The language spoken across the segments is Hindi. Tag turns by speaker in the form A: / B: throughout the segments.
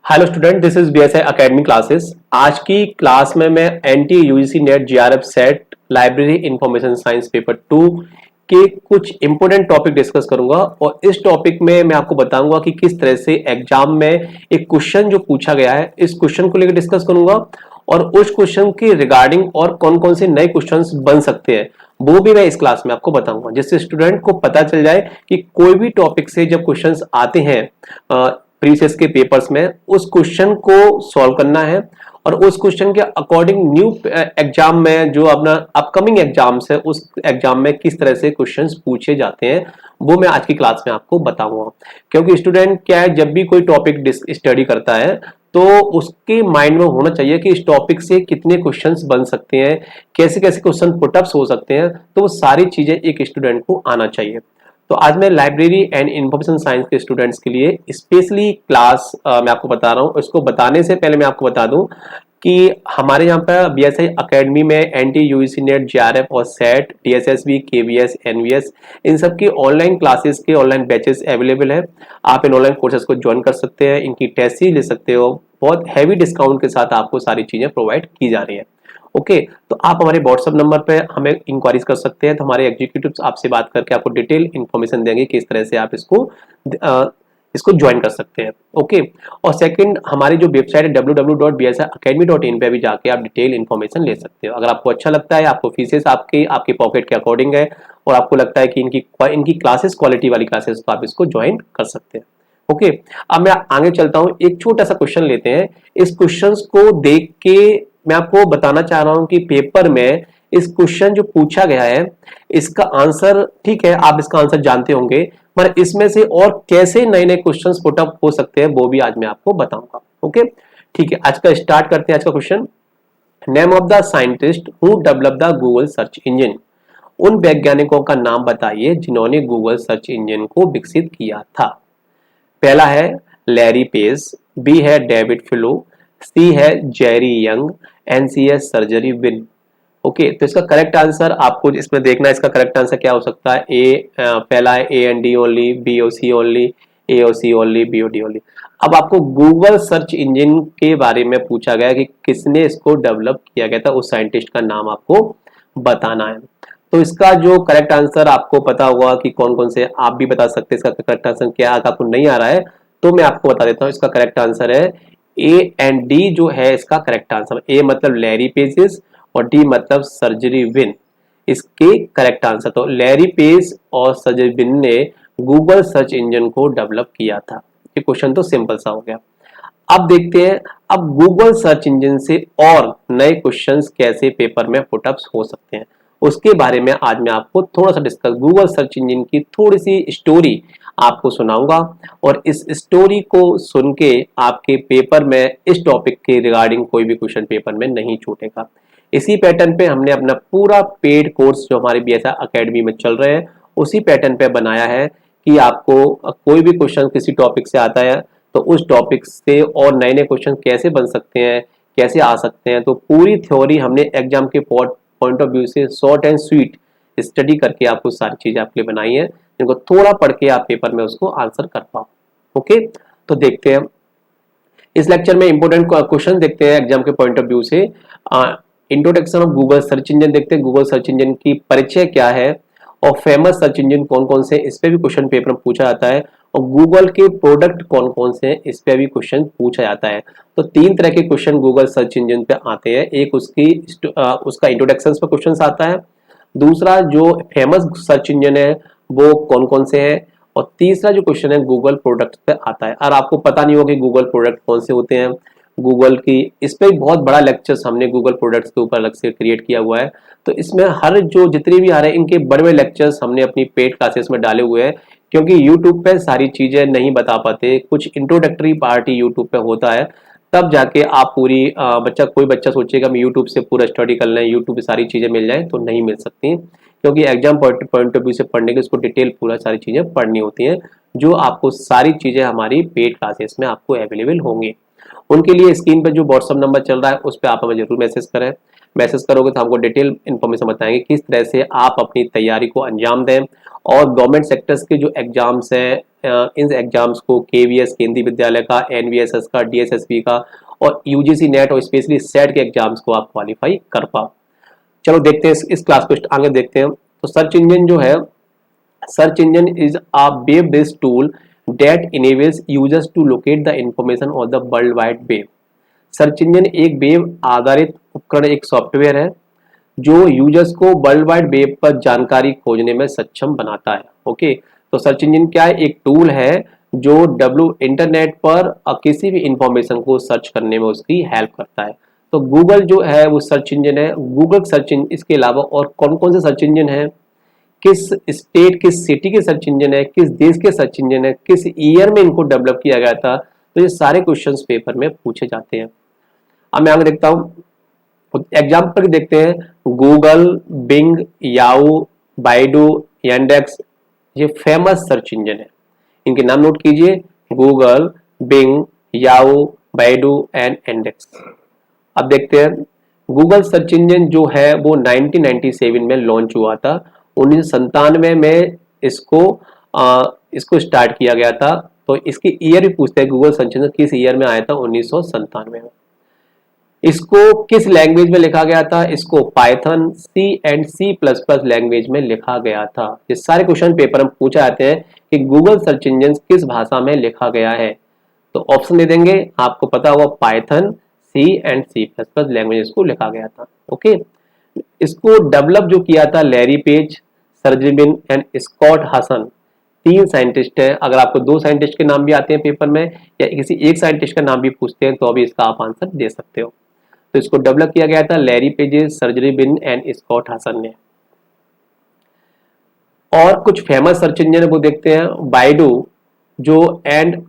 A: Hello student, this is BSI academy classes. आज की क्लास में मैं NT UGC NET JRF SET library information science paper 2 के कुछ इंपॉर्टेंट टॉपिक डिस्कस करूंगा और इस टॉपिक में मैं आपको बताऊंगा कि किस तरह से एग्जाम में एक क्वेश्चन जो पूछा गया है इस क्वेश्चन को लेकर डिस्कस करूंगा और उस क्वेश्चन के रिगार्डिंग और कौन कौन से नए क्वेश्चंस बन सकते हैं वो भी मैं इस क्लास में आपको बताऊंगा, जिससे स्टूडेंट को पता चल जाए कि कोई भी टॉपिक से जब क्वेश्चंस आते हैं प्रीवियस के पेपर्स में उस क्वेश्चन को सॉल्व करना है और उस क्वेश्चन के अकॉर्डिंग न्यू एग्जाम में जो अपना अपकमिंग एग्जाम्स है उस एग्जाम में किस तरह से क्वेश्चंस पूछे जाते हैं वो मैं आज की क्लास में आपको बताऊंगा। क्योंकि स्टूडेंट क्या है, जब भी कोई टॉपिक स्टडी करता है तो उसके माइंड में होना चाहिए कि इस टॉपिक से कितने क्वेश्चंस बन सकते हैं, कैसे कैसे क्वेश्चन पुटअप्स हो सकते हैं, तो वो सारी चीजें एक स्टूडेंट को आना चाहिए। तो आज मैं लाइब्रेरी एंड इंफॉर्मेशन साइंस के स्टूडेंट्स के लिए स्पेशली क्लास मैं आपको बता रहा हूँ। इसको बताने से पहले मैं आपको बता दूं कि हमारे यहाँ पर बीएसआई एकेडमी में एनटी यूजीसी नेट जीआरएफ और सेट डीएसएसबी केवीएस एनवीएस इन सब की ऑनलाइन क्लासेस के ऑनलाइन बैचेस अवेलेबल है। आप इन ऑनलाइन कोर्सेज को ज्वाइन कर सकते हैं, इनकी टेस्ट सीरीज ले सकते हो। बहुत हैवी डिस्काउंट के साथ आपको सारी चीजें प्रोवाइड की जा रही है। ओके, तो आप हमारे व्हाट्सएप नंबर पे हमें इंक्वायरीज कर सकते हैं, तो हमारे एग्जीक्यूटिव्स आपसे बात करके आपको डिटेल इन्फॉर्मेशन देंगे किस तरह से आप इसको ज्वाइन कर सकते हैं। ओके, और सेकंड हमारी जो वेबसाइट है www.bsiacademy.in पे भी जाके आप डिटेल इन्फॉर्मेशन ले सकते हो। अगर आपको अच्छा लगता है, आपको फीसेस आपके पॉकेट के अकॉर्डिंग है और आपको लगता है कि इनकी क्लासेस क्वालिटी वाली क्लासेस, तो आप इसको ज्वाइन कर सकते हैं। ओके, अब मैं आगे चलता हूं। एक छोटा सा क्वेश्चन लेते हैं। इस क्वेश्चन को देख के मैं आपको बताना चाह रहा हूं कि पेपर में इस क्वेश्चन जो पूछा गया है इसका आंसर, ठीक है आप इसका आंसर जानते होंगे, पर इसमें से और कैसे नए नए क्वेश्चंस पुटअप हो सकते हैं वो भी आज मैं आपको बताऊंगा। ओके, ठीक है, आज का स्टार्ट करते हैं। आज का question, name of the scientist who develop the Google search engine. उन वैज्ञानिकों का नाम बताइए जिन्होंने गूगल सर्च इंजन को विकसित किया था। पहला है लैरी पेज, बी है डेविड फिलो, सी है जेरी यंग, एन सी है सर्जरी विन। ओके, तो इसका करेक्ट आंसर आपको इसमें देखना है। इसका करेक्ट आंसर क्या हो सकता है? पहला है A and D only, B or C only, A or C only, B or D only. अब आपको गूगल सर्च इंजन के बारे में पूछा गया कि किसने इसको डेवलप किया गया था, उस साइंटिस्ट का नाम आपको बताना है। तो इसका जो करेक्ट आंसर आपको पता होगा कि कौन कौन से, आप भी बता सकते हैं इसका करेक्ट आंसर क्या है। अगर आपको नहीं आ रहा है तो मैं आपको बता देता हूँ। इसका करेक्ट आंसर है ए एंड डी जो है इसका करेक्ट आंसर। ए मतलब लैरी पेजेस और डी मतलब सर्जरी विन, इसके करेक्ट आंसर। तो लैरी पेज और सर्जरी विन ने गूगल सर्च इंजन को डेवलप किया था। ये क्वेश्चन तो सिंपल सा हो गया। अब देखते हैं, अब गूगल सर्च इंजन से और नए क्वेश्चंस कैसे पेपर में पुटअप्स हो सकते हैं उसके बारे में आज मैं आपको थोड़ा सा डिस्कस, गूगल सर्च इंजन की थोड़ी सी स्टोरी आपको सुनाऊंगा और इस स्टोरी को सुन के आपके पेपर में इस टॉपिक के रिगार्डिंग कोई भी क्वेश्चन पेपर में नहीं छूटेगा। इसी पैटर्न पे हमने अपना पूरा पेड कोर्स जो हमारे बीएसआई एकेडमी में चल रहे हैं उसी पैटर्न पे बनाया है कि आपको कोई भी क्वेश्चन किसी टॉपिक से आता है तो उस टॉपिक से और नए नए क्वेश्चन कैसे बन सकते हैं, कैसे आ सकते हैं, तो पूरी थ्योरी हमने एग्जाम के पॉइंट ऑफ व्यू से शॉर्ट एंड स्वीट स्टडी करके आपको सारी चीजें आपके लिए बनाई है, जिनको थोड़ा पढ़ के आप पेपर में उसको आंसर कर पाओ। ओके, तो देखते हैं इस लेक्चर में इंपोर्टेंट क्वेश्चन देखते हैं एग्जाम के पॉइंट ऑफ व्यू से। Introduction of Google search engine देखते हैं, गूगल सर्च इंजन की परिचय क्या है और फेमस सर्च इंजन कौन कौन से, इस पे भी क्वेश्चन पेपर में पूछा जाता है। और गूगल के प्रोडक्ट कौन कौन से हैं इस पे भी क्वेश्चन पूछा जाता है। तो तीन तरह के क्वेश्चन गूगल सर्च इंजन पे आते हैं। एक उसका इंट्रोडक्शन पे क्वेश्चन आता है, दूसरा जो फेमस सर्च इंजन है वो कौन कौन से हैं, और तीसरा जो क्वेश्चन है गूगल प्रोडक्ट पे आता है। और आपको पता नहीं होगा कि गूगल प्रोडक्ट कौन से होते हैं, गूगल की इस पे बहुत बड़ा लेक्चर्स हमने गूगल प्रोडक्ट्स के ऊपर अलग से क्रिएट किया हुआ है। तो इसमें हर जो जितने भी आ रहे हैं इनके बड़े बड़े लेक्चर्स हमने अपनी पेड क्लासेस में डाले हुए हैं, क्योंकि यूट्यूब पे सारी चीजें नहीं बता पाते, कुछ इंट्रोडक्टरी पार्ट यूट्यूब पे होता है, तब जाके आप पूरी कोई बच्चा सोचेगा मैं यूट्यूब से पूरा स्टडी कर लें, यूट्यूब पे सारी चीजें मिल जाए, तो नहीं मिल सकती, क्योंकि एग्जाम पॉइंट ऑफ व्यू से पढ़ने के उसको डिटेल पूरा सारी चीजें पढ़नी होती हैं, जो आपको सारी चीजें हमारी पेड क्लासेस में आपको अवेलेबल होंगी। उनके लिए स्क्रीन पर जो व्हाट्सअप नंबर चल रहा है उस पर आप हमें जरूर मैसेज करें। मैसेज करोगे तो हमको डिटेल इन्फॉर्मेशन बताएंगे किस तरह से आप अपनी तैयारी को अंजाम दें, और गवर्नमेंट सेक्टर्स के जो एग्जाम्स हैं इन एग्जाम्स को केवीएस केंद्रीय विद्यालय का, एनवीएसएस का, डीएसएसबी का और यूजीसी नेट और स्पेशली सेट के एग्जाम्स को आप क्वालिफाई कर पाओ। चलो देखते हैं इस क्लास को आगे देखते हैं। तो सर्च इंजन जो है, search engine is a web based tool that enables users to locate the information on the world wide web. Search engine एक वेब आधारित उपकरण, एक सॉफ्टवेयर है जो यूजर्स को वर्ल्ड वाइड वेब पर जानकारी खोजने में सक्षम बनाता है। ओके, तो सर्च इंजन क्या है? एक टूल है जो इंटरनेट पर किसी भी इंफॉर्मेशन को सर्च करने में उसकी हेल्प करता है। तो गूगल जो है वो सर्च इंजन है, गूगल सर्च इंजन। इसके अलावा और कौन कौन से सर्च इंजन है, किस स्टेट किस सिटी के सर्च इंजन है, किस देश के सर्च इंजन है, किस ईयर में इनको डेवलप किया गया था, तो ये सारे क्वेश्चंस पेपर में पूछे जाते हैं। अब मैं आगे देखता हूँ, एग्जाम्पल देखते हैं। Google, Bing, Yahoo, Baidu, Yandex, ये फेमस सर्च इंजन है। इनके नाम नोट कीजिए, Google, Bing, Yahoo, Baidu and Yandex. अब देखते हैं, गूगल सर्च इंजन जो है वो 1997 में लॉन्च हुआ था। 1997 में इसको स्टार्ट किया गया था। तो इसकी ईयर भी पूछते हैं, गूगल सर्च इंजन किस ईयर में आया था? 1997 में। इसको किस लैंग्वेज में लिखा गया था? इसको Python, C and C plus plus language में लिखा गया था। ये सारे क्वेश्चन पेपर में पूछे जाते हैं कि गूगल सर्च इंजन किस भाषा में लिखा गया है। तो ऑप्शन दे देंगे, आपको पता होगा Python, C and C plus plus language को लिखा गया था। ओके, इसको डेवलप जो किया था Larry Page, Sergey Brin and Scott Hassan, 3 scientist है। अगर आपको 2 साइंटिस्ट के नाम भी आते हैं पेपर में या किसी एक साइंटिस्ट का नाम भी पूछते हैं तो अभी इसका आप आंसर दे सकते हो। तो इसको डेवलप किया गया था Larry Pages, Sergey Brin and Scott Hassan ने। और कुछ फेमस सर्च इंजन है वो देखते हैं। बाइडू जो एंड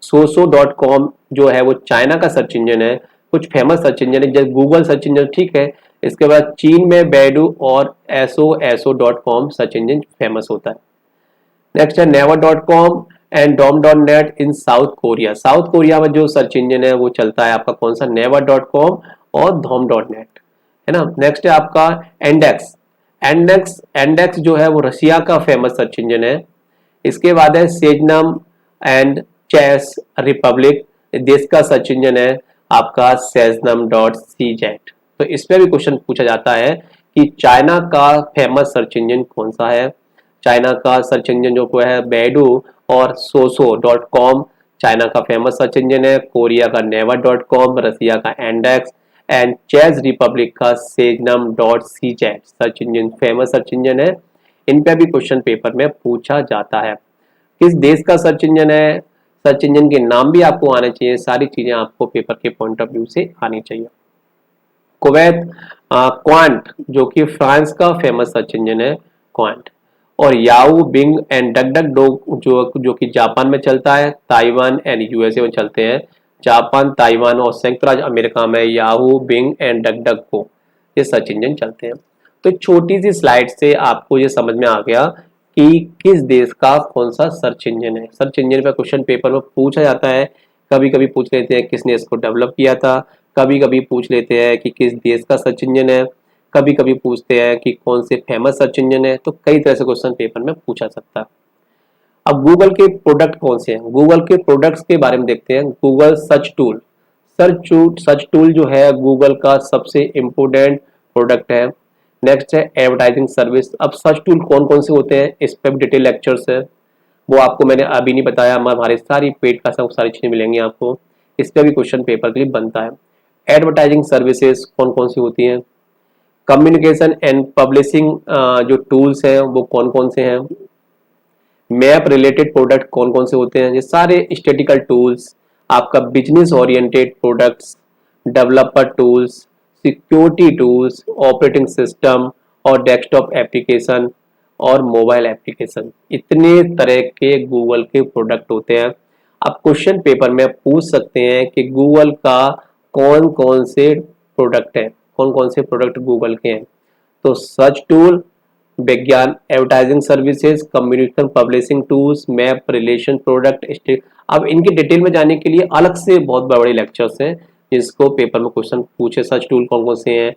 A: सोसो.com जो है वो चाइना का सर्च इंजन है। कुछ फेमस सर्च इंजन है जैसे गूगल सर्च इंजन, ठीक है। इसके बाद चीन में बैडू और एसो.com सर्च इंजन फेमस होता है। नेक्स्ट है Naver dot com and Daum dot net in South Korea. South Korea में जो सर्च इंजन है वो चलता है आपका कौन सा? नेवर.com और धॉम.नेट, है ना। नेक्स्ट है आपका एंडेक्स। एंडेक्स जो है वो रशिया का फेमस सर्च इंजन है। इसके बाद है सेजनम एंड चेस रिपब्लिक, देश का सर्च इंजन है आपका सेजनम.cz। तो इस पे भी क्वेश्चन पूछा जाता है कि चाइना का फेमस सर्च इंजन कौन सा है। चाइना का सर्च इंजन जो है बैडू और सोसो.com चाइना का फेमस सर्च इंजन है। कोरिया का नेवर.com, रसिया का एंडेक्स एंड चेस रिपब्लिक का Seznam dot cz search engine famous search engine है। इन पे भी क्वेश्चन पेपर में पूछा जाता है। किस देश का सर्च इंजन है, सर्च इंजन के नाम भी आपको आने चाहिए। सारी चीजें आपको पेपर के पॉइंट ऑफ व्यू से आनी चाहिए। कुवैत, क्वांट जो कि फ्रांस का फेमस सर्च इंजन है, क्वांट। और याहू, बिंग एंड डक जो कि जापान में चलता है, ताइवान एंड यूएसए में चलते हैं। जापान, ताइवान और संयुक्त राज्य अमेरिका में याहू, बिंग एंड डक को ये सर्च इंजन चलते हैं। तो छोटी सी स्लाइड से आपको ये समझ में आ गया कि किस देश का कौन सा सर्च इंजन है। सर्च इंजन पर क्वेश्चन पेपर में पूछा जाता है। कभी कभी पूछ लेते हैं किसने इसको डेवलप किया था, कभी कभी पूछ लेते हैं कि किस देश का सर्च इंजन है, कभी कभी पूछते हैं कि कौन से फेमस सर्च इंजन है। तो कई तरह से क्वेश्चन पेपर में पूछा सकता है। अब गूगल के प्रोडक्ट कौन से हैं? गूगल के प्रोडक्ट्स के बारे में देखते हैं। Google search tool, search tool जो है गूगल का सबसे इंपोर्टेंट प्रोडक्ट है। नेक्स्ट है एडवर्टाइजिंग सर्विस। अब सर्च टूल कौन कौन से होते हैं इस पर डिटेल लेक्चर्स है, वो आपको मैंने अभी नहीं बताया। हमारी सारी पेड का सब सारी चीजें मिलेंगी आपको, इस पर भी क्वेश्चन पेपर के लिए बनता है। एडवर्टाइजिंग सर्विसेज कौन कौन सी होती हैं, कम्युनिकेशन एंड पब्लिशिंग जो टूल्स हैं वो कौन कौन से हैं, मैप रिलेटेड प्रोडक्ट कौन कौन से होते हैं, ये सारे स्टैटिकल टूल्स, आपका business oriented products, developer tools, security tools, operating system और डेस्कटॉप एप्लीकेशन और मोबाइल एप्लीकेशन, इतने तरह के गूगल के प्रोडक्ट होते हैं। आप क्वेश्चन पेपर में पूछ सकते हैं कि गूगल का कौन कौन से प्रोडक्ट हैं, कौन कौन से प्रोडक्ट गूगल के हैं। तो सर्च टूल, विज्ञान, advertising services, communication publishing tools, map, relation, product. अब इनकी डिटेल में जाने के लिए अलग से बहुत बड़े लेक्चर्स हैं जिसको पेपर में क्वेश्चन पूछे। सर्च टूल कौन कौन से हैं,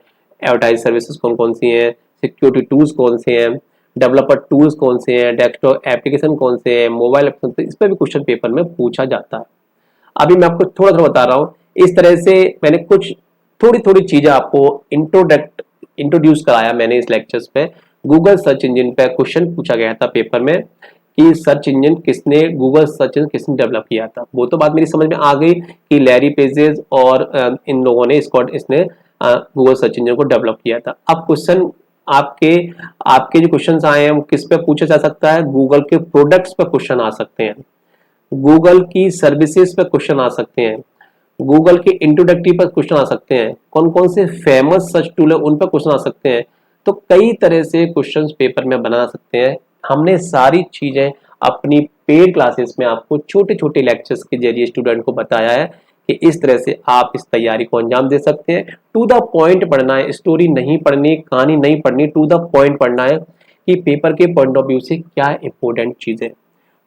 A: एडवर्टाइज सर्विसेज कौन कौन सी हैं, सिक्योरिटी टूल्स कौन से हैं, डेवलपर टूल्स कौन से हैं, डेस्कटॉप एप्लीकेशन कौन से हैं, मोबाइल एप्लीकेशन, इस पर भी क्वेश्चन पेपर में पूछा जाता है। अभी मैं आपको थोड़ा थोड़ा बता रहा हूँ। इस तरह से मैंने कुछ थोड़ी थोड़ी चीजें आपको इंट्रोड्यूस कराया मैंने इस लेक्चर्स पे। गूगल सर्च इंजन पे क्वेश्चन पूछा गया था पेपर में कि सर्च इंजन किसने, गूगल सर्च इंजन किसने डेवलप किया था। वो तो बात मेरी समझ में आ गई कि लैरी पेजेस और इन लोगों ने इसने गूगल सर्च इंजन को डेवलप किया था। अब क्वेश्चन आपके आपके जो क्वेश्चन आए हैं वो किस पे पूछा जा सकता है, गूगल के प्रोडक्ट्स पे क्वेश्चन आ सकते हैं, गूगल की सर्विसेज पे क्वेश्चन आ सकते हैं, गूगल के इंट्रोडक्टिव पर क्वेश्चन आ सकते हैं, कौन कौन से फेमस सर्च टूल है उन पर क्वेश्चन आ सकते हैं। तो कई तरह से क्वेश्चंस पेपर में बना सकते हैं। हमने सारी चीजें अपनी पेड क्लासेस में आपको छोटे छोटे लेक्चर्स के जरिए स्टूडेंट को बताया है कि इस तरह से आप इस तैयारी को अंजाम दे सकते हैं। टू द पॉइंट पढ़ना है, स्टोरी नहीं पढ़नी, कहानी नहीं पढ़नी, टू द पॉइंट पढ़ना है कि पेपर के पॉइंट ऑफ व्यू से क्या इंपॉर्टेंट चीज है।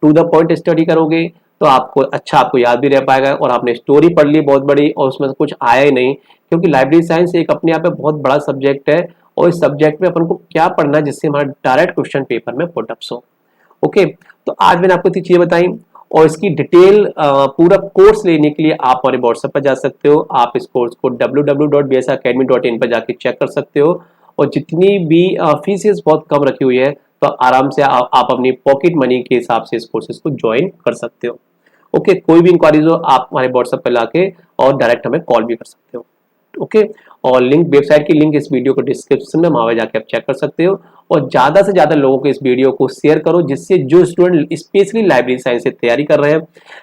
A: टू द पॉइंट स्टडी करोगे तो आपको याद भी रह पाएगा। और आपने स्टोरी पढ़ ली बहुत बड़ी और उसमें से कुछ आया ही नहीं, क्योंकि लाइब्रेरी साइंस एक अपने आप में बहुत बड़ा सब्जेक्ट है और इस सब्जेक्ट में अपन को क्या पढ़ना है जिससे हमारा डायरेक्ट क्वेश्चन पेपर में पुटअप्स हो। ओके, तो आज मैंने आपको 3 चीजें बताई और इसकी डिटेल पूरा कोर्स लेने के लिए आप हमारे व्हाट्सएप पर जा सकते हो। आप इस कोर्स को www.bsacademy.in पर जाके चेक कर सकते हो और जितनी भी फीसेस बहुत कम रखी हुई है तो आराम से आप अपनी पॉकेट मनी के हिसाब से इस कोर्सेज को ज्वाइन कर सकते हो। ओके, कोई भी इंक्वायरीज हो आप हमारे व्हाट्सएप पर लाके और डायरेक्ट हमें कॉल भी कर सकते हो। ओके, और लिंक, वेबसाइट की लिंक इस वीडियो को डिस्क्रिप्शन में, वहां जाके आप चेक कर सकते हो। और ज्यादा से ज्यादा लोगों को इस वीडियो को शेयर करो जिससे जो स्टूडेंट स्पेशली लाइब्रेरी साइंस से तैयारी कर रहे हैं,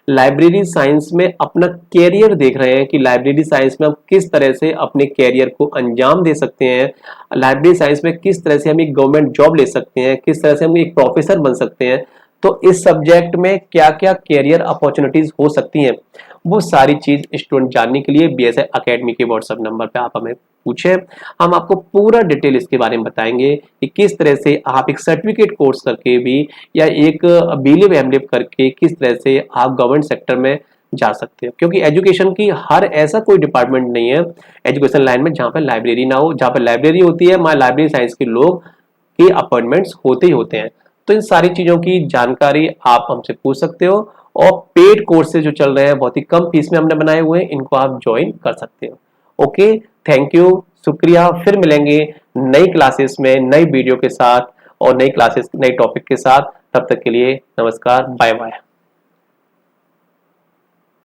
A: लाइब्रेरी साइंस में अपना कैरियर देख रहे हैं कि लाइब्रेरी साइंस में हम किस तरह से अपने कैरियर को अंजाम दे सकते हैं, लाइब्रेरी साइंस में किस तरह से हम एक गवर्नमेंट जॉब ले सकते हैं, किस तरह से हम एक प्रोफेसर बन सकते हैं, तो इस सब्जेक्ट में क्या क्या कैरियर अपॉर्चुनिटीज हो सकती हैं, वो सारी चीज स्टूडेंट जानने के लिए बीएसए एकेडमी के व्हाट्सएप नंबर पे आप हमें पूछे। हम आपको पूरा डिटेल इसके बारे में बताएंगे कि किस तरह से आप एक सर्टिफिकेट कोर्स करके भी या एक बीलिव एमलिव करके किस तरह से आप गवर्नमेंट सेक्टर में जा सकते हो। क्योंकि एजुकेशन की हर ऐसा कोई डिपार्टमेंट नहीं है एजुकेशन लाइन में जहाँ पर लाइब्रेरी ना हो। जहाँ पर लाइब्रेरी होती है वहाँ लाइब्रेरी साइंस के लोग के अपॉइंटमेंट्स होते ही होते हैं। तो इन सारी चीजों की जानकारी आप हमसे पूछ सकते हो और पेड कोर्सेज जो चल रहे हैं बहुत ही कम फीस में हमने बनाए हुए हैं, इनको आप ज्वाइन कर सकते हो। ओके, थैंक यू, शुक्रिया। फिर मिलेंगे नई क्लासेस में नई वीडियो के साथ और नई क्लासेस नई टॉपिक के साथ। तब तक के लिए नमस्कार, बाय बाय।